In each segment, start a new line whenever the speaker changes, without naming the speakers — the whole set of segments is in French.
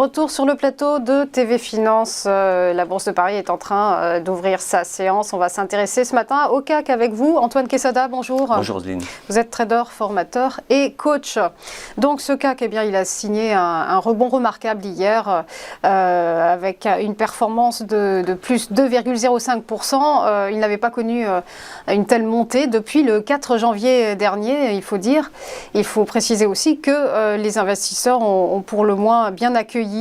Retour sur le plateau de TV Finance. La Bourse de Paris est en train d'ouvrir sa séance. On va s'intéresser ce matin au CAC avec vous. Antoine Quesada, bonjour.
Bonjour Zine.
Vous êtes trader, formateur et coach. Donc ce CAC, eh bien, il a signé un rebond remarquable hier avec une performance de plus 2,05%. Il n'avait pas connu une telle montée depuis le 4 janvier dernier, il faut dire. Il faut préciser aussi que les investisseurs ont pour le moins bien accueilli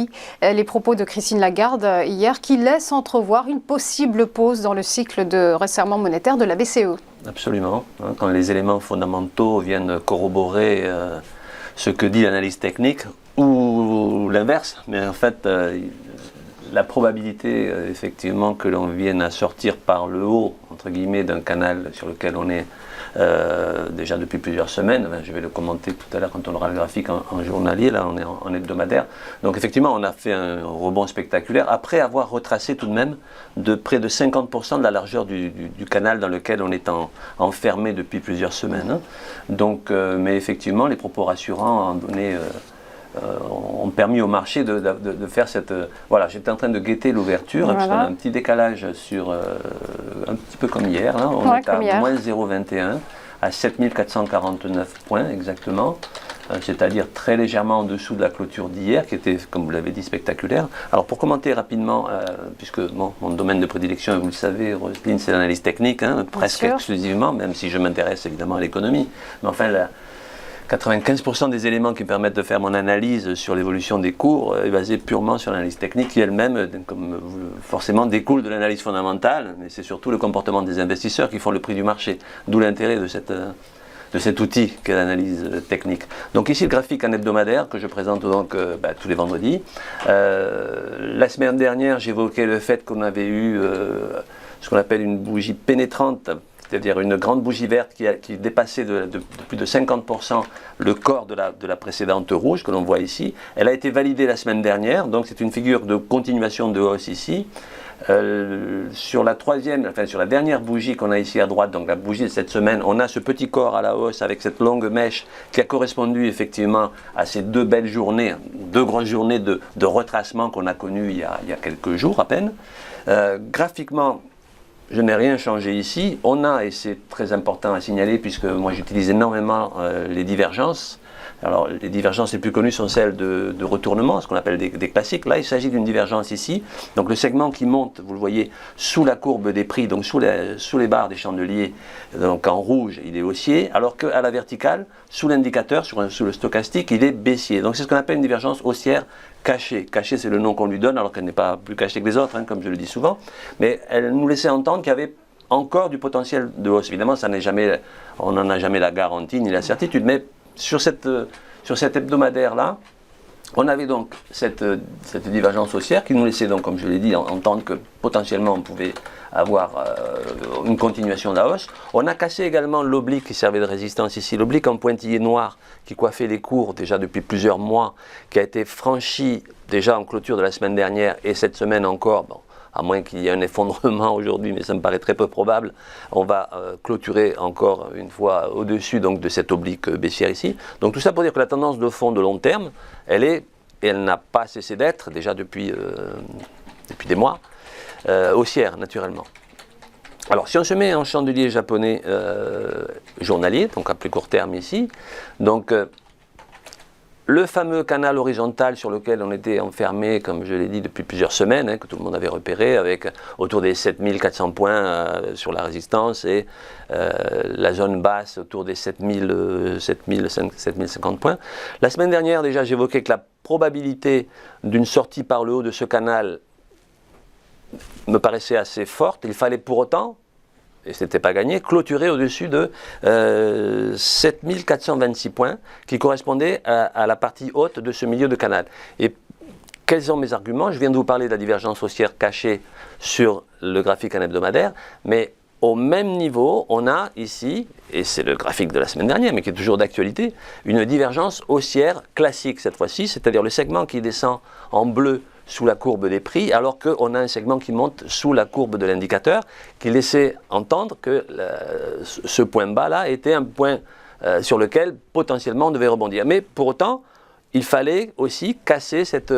les propos de Christine Lagarde hier, qui laisse entrevoir une possible pause dans le cycle de resserrement monétaire de la BCE.
Absolument. Quand les éléments fondamentaux viennent corroborer ce que dit l'analyse technique, ou l'inverse, mais en fait, la probabilité effectivement que l'on vienne à sortir par le haut, entre guillemets, d'un canal sur lequel on est déjà depuis plusieurs semaines, je vais le commenter tout à l'heure quand on aura le graphique en journalier, là on est en hebdomadaire. Donc effectivement on a fait un rebond spectaculaire après avoir retracé tout de même de près de 50% de la largeur du canal dans lequel on est enfermé depuis plusieurs semaines. Donc, mais effectivement les propos rassurants ont permis au marché de faire cette... voilà, j'étais en train de guetter l'ouverture, voilà. Puisqu'on a un petit décalage sur... un petit peu comme hier, là, on est à moins 0,21 à 7449 points exactement, c'est-à-dire très légèrement en dessous de la clôture d'hier, qui était, comme vous l'avez dit, spectaculaire. Alors pour commenter rapidement, puisque bon, mon domaine de prédilection, vous le savez, Roselyne, c'est l'analyse technique, presque exclusivement, même si je m'intéresse évidemment à l'économie, mais enfin... 95% des éléments qui permettent de faire mon analyse sur l'évolution des cours est basée purement sur l'analyse technique qui elle-même, comme forcément, découle de l'analyse fondamentale, mais c'est surtout le comportement des investisseurs qui font le prix du marché, d'où l'intérêt de cet outil qu'est l'analyse technique. Donc ici le graphique en hebdomadaire que je présente donc tous les vendredis. La semaine dernière, j'évoquais le fait qu'on avait eu ce qu'on appelle une bougie pénétrante, c'est-à-dire une grande bougie verte qui dépassait de plus de 50% le corps de la précédente rouge que l'on voit ici. Elle a été validée la semaine dernière, donc c'est une figure de continuation de hausse ici. Sur la dernière bougie qu'on a ici à droite, donc la bougie de cette semaine, on a ce petit corps à la hausse avec cette longue mèche qui a correspondu effectivement à ces deux belles journées, deux grosses journées de retracement qu'on a connues il y a quelques jours à peine. Graphiquement, je n'ai rien changé ici. On a, et c'est très important à signaler, puisque moi j'utilise énormément les divergences. Alors les divergences les plus connues sont celles de retournement, ce qu'on appelle des classiques. Là il s'agit d'une divergence ici. Donc le segment qui monte, vous le voyez, sous la courbe des prix, donc sous les barres des chandeliers, donc en rouge il est haussier, alors qu'à la verticale, sous l'indicateur, sous le stochastique, il est baissier. Donc c'est ce qu'on appelle une divergence haussière cachée. Cachée, c'est le nom qu'on lui donne, alors qu'elle n'est pas plus cachée que les autres, comme je le dis souvent. Mais elle nous laissait entendre qu'il y avait encore du potentiel de hausse. Évidemment, on n'en a jamais la garantie ni la certitude, mais sur cet hebdomadaire-là, on avait donc cette divergence haussière qui nous laissait donc, comme je l'ai dit, entendre que potentiellement on pouvait avoir une continuation de la hausse. On a cassé également l'oblique qui servait de résistance ici, l'oblique en pointillé noir qui coiffait les cours déjà depuis plusieurs mois, qui a été franchi déjà en clôture de la semaine dernière et cette semaine encore. Bon, à moins qu'il y ait un effondrement aujourd'hui, mais ça me paraît très peu probable, on va clôturer encore une fois au-dessus donc, de cette oblique baissière ici. Donc tout ça pour dire que la tendance de fond de long terme, elle n'a pas cessé d'être, déjà depuis des mois, haussière naturellement. Alors si on se met en chandelier japonais journalier, donc à plus court terme ici, donc... le fameux canal horizontal sur lequel on était enfermé, comme je l'ai dit, depuis plusieurs semaines, que tout le monde avait repéré, avec autour des 7400 points sur la résistance et la zone basse autour des 7050 points. La semaine dernière, déjà, j'évoquais que la probabilité d'une sortie par le haut de ce canal me paraissait assez forte. Il fallait pour autant, et ce n'était pas gagné, clôturer au-dessus de 7426 points qui correspondaient à la partie haute de ce milieu de canal. Et quels sont mes arguments? Je viens de vous parler de la divergence haussière cachée sur le graphique en hebdomadaire, mais au même niveau, on a ici, et c'est le graphique de la semaine dernière, mais qui est toujours d'actualité, une divergence haussière classique cette fois-ci, c'est-à-dire le segment qui descend en bleu sous la courbe des prix, alors qu'on a un segment qui monte sous la courbe de l'indicateur, qui laissait entendre que ce point bas-là était un point sur lequel potentiellement on devait rebondir. Mais pour autant, il fallait aussi casser cette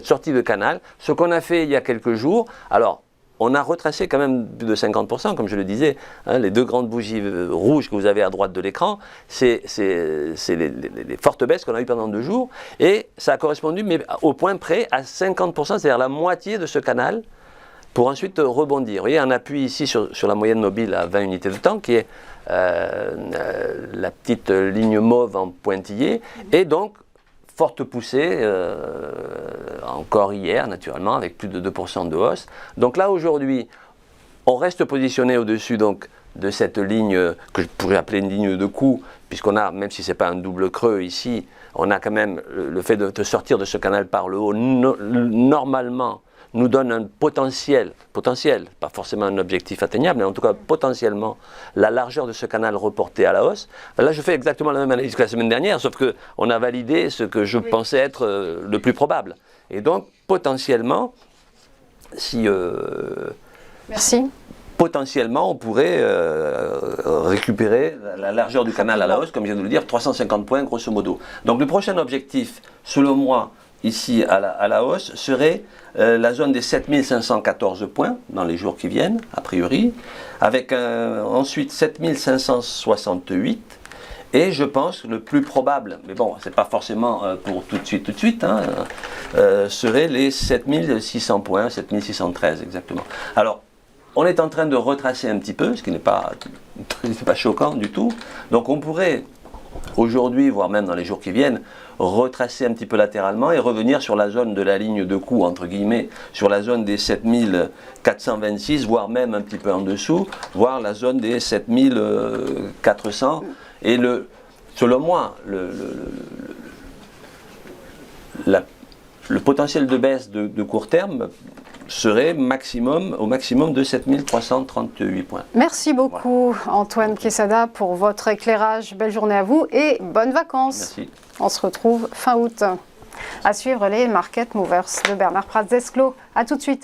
sortie de canal, ce qu'on a fait il y a quelques jours. Alors, on a retracé quand même plus de 50%, comme je le disais, hein, les deux grandes bougies rouges que vous avez à droite de l'écran, c'est les fortes baisses qu'on a eues pendant 2 jours, et ça a correspondu, mais au point près, à 50%, c'est-à-dire la moitié de ce canal, pour ensuite rebondir. Vous voyez, on appuie ici sur la moyenne mobile à 20 unités de temps, qui est la petite ligne mauve en pointillé, et donc, forte poussée, encore hier naturellement, avec plus de 2% de hausse. Donc là aujourd'hui, on reste positionné au-dessus donc de cette ligne que je pourrais appeler une ligne de coup, puisqu'on a, même si ce n'est pas un double creux ici, on a quand même le fait de sortir de ce canal par le haut, normalement, nous donne un potentiel, pas forcément un objectif atteignable, mais en tout cas potentiellement la largeur de ce canal reporté à la hausse. Là, je fais exactement la même analyse que la semaine dernière, sauf qu'on a validé ce que je pensais être le plus probable. Et donc, potentiellement, si...
Merci.
Potentiellement, on pourrait récupérer la largeur du canal à la hausse, comme je viens de le dire, 350 points grosso modo. Donc le prochain objectif, selon moi, ici à la hausse, serait la zone des 7514 points dans les jours qui viennent, a priori, avec ensuite 7568. Et je pense que le plus probable, mais bon, c'est pas forcément pour tout de suite, hein, serait les 7600 points, 7613 exactement. Alors, on est en train de retracer un petit peu, ce qui n'est pas choquant du tout. Donc on pourrait aujourd'hui, voire même dans les jours qui viennent, retracer un petit peu latéralement et revenir sur la zone de la ligne de coup, entre guillemets, sur la zone des 7426, voire même un petit peu en dessous, voire la zone des 7400. Et selon moi, le potentiel de baisse de court terme serait au maximum de 7338 points.
Merci beaucoup, voilà. Antoine Quesada, pour votre éclairage. Belle journée à vous et bonnes vacances.
Merci.
On se retrouve fin août. À suivre les Market Movers de Bernard Pratz-Desclaux. À tout de suite.